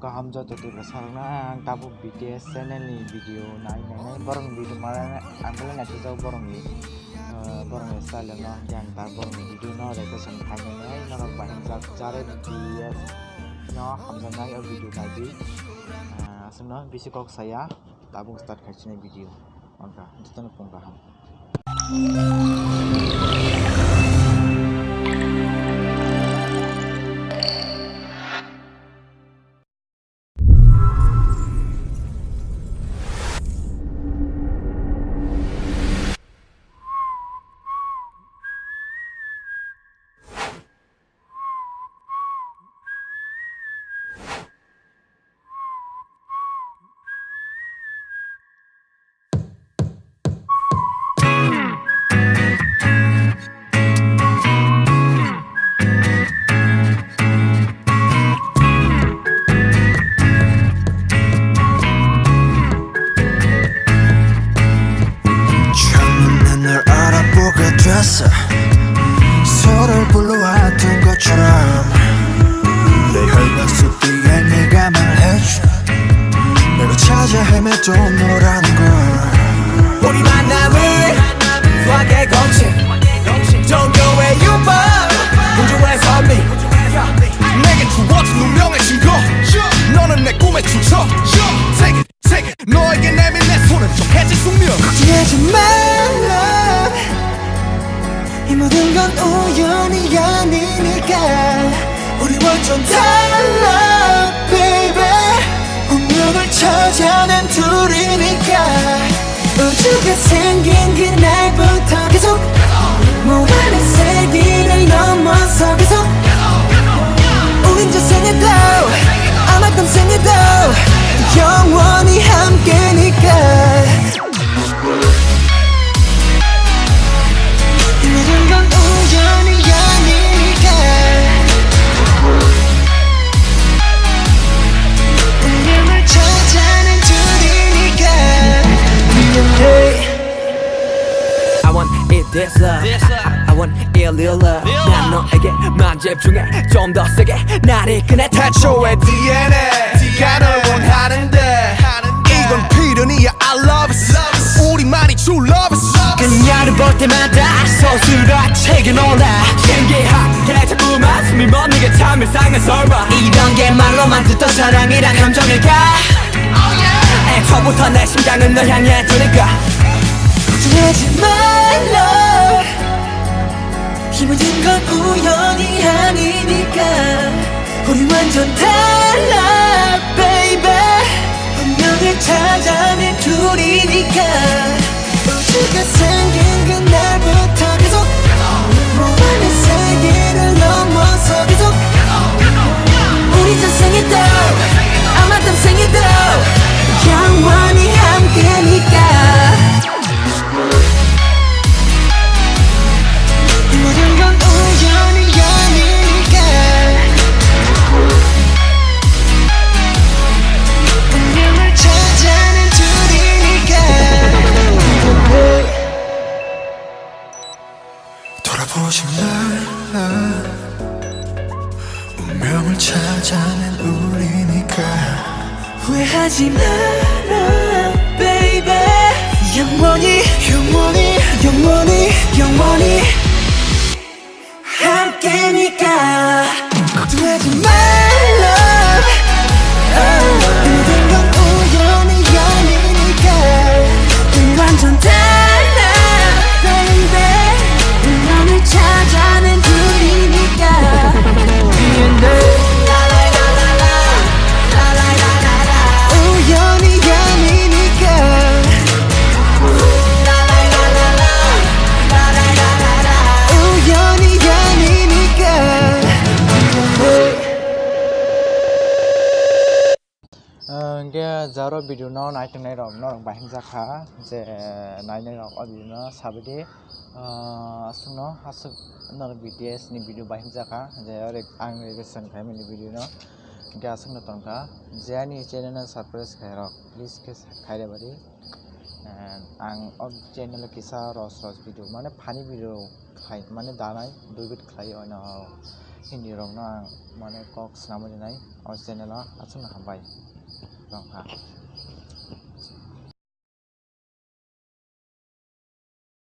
गाहाम जाथ'थैब्ला सारना आं दाबो BTS चेनेलनि भिडिअ नायनानै बरं भिडिअ माने आंबो नायथो जाव बरंनि स्टाइल न yang tar boro video no re kesan thainai no bahing jare BTS no hamjanai o video naidi asungno bisi kok saya tabung start khaisini video onka jitano pung gaham 서로를 불러왔던 것처럼 내 혈관 속 뒤에 네가 말해줘 내가 찾아 헤맸던 너라는 걸 우리 만남을 수학의 공식 Don't go where you are 공중의 선미 내게 주어진 운명의 증거 너는 내 꿈의 주처 Take it 너에게 내민 내 손은 좀 해질 숙명 걱정하지 말라 이 모든 건 우연이 아니니까 우리 완전 달라 baby 운명을 찾아낸 둘이니까 우주가 생긴 그날부터 계속 무한의 세기를 넘어서 계속 우린 저 생에도 아마 땀 생에도 영원히 함께니까 This love, I want real love 난 너에게만 집중해 좀 더 세게 날 이끄네 태초의 DNA가 널 원하는데 이건 필연이야 I love it 우리만이 true love it 그녀를 볼 때마다 서술과 책에 놀라 신기하게 자꾸만 숨이 멎는 참 이상한 설마 이런 게 말로만 듣던 사랑이란 감정일까 애초부터 내 심장은 널 향해 두니까 걱정하지 말라 이 모든 건 우연이 아니니까 우리 완전 달라 baby 운명을 찾아낸 둘이니까 우주가 생긴 그날부터 계속 무한의 세계를 넘어서 계속 우리 전생에도 아마 다음 생에도 영원히 함께니까 돌아보지 말라 운명을 찾아낸 우리니까 후회하지 마라 baby 영원히 영원히 영원히 영원히 함께니까 걱정하지 말라 모든 건 우연이 아니니까 우리 완전 달라 baby 운명을 찾아낸 둘이니까 DNA 우연이 아니니까 우연이 아니니까 Cái zaro video nó nãy trong này rồi nó bằng bahing zakha je nãy này rồi ở video nó sabidi asung nó asung nó BTS ni video bahing zakha je ở ang revision family video nó cái asung nó tongka je ani channel nó surprise khai rồi please ke khai le bari ang ở channel kisa ros video মানে funny video khai মানে danai দুই bit khai oina hindi rong no ang mane kok snamoni nai o channel asung na hambai rong ha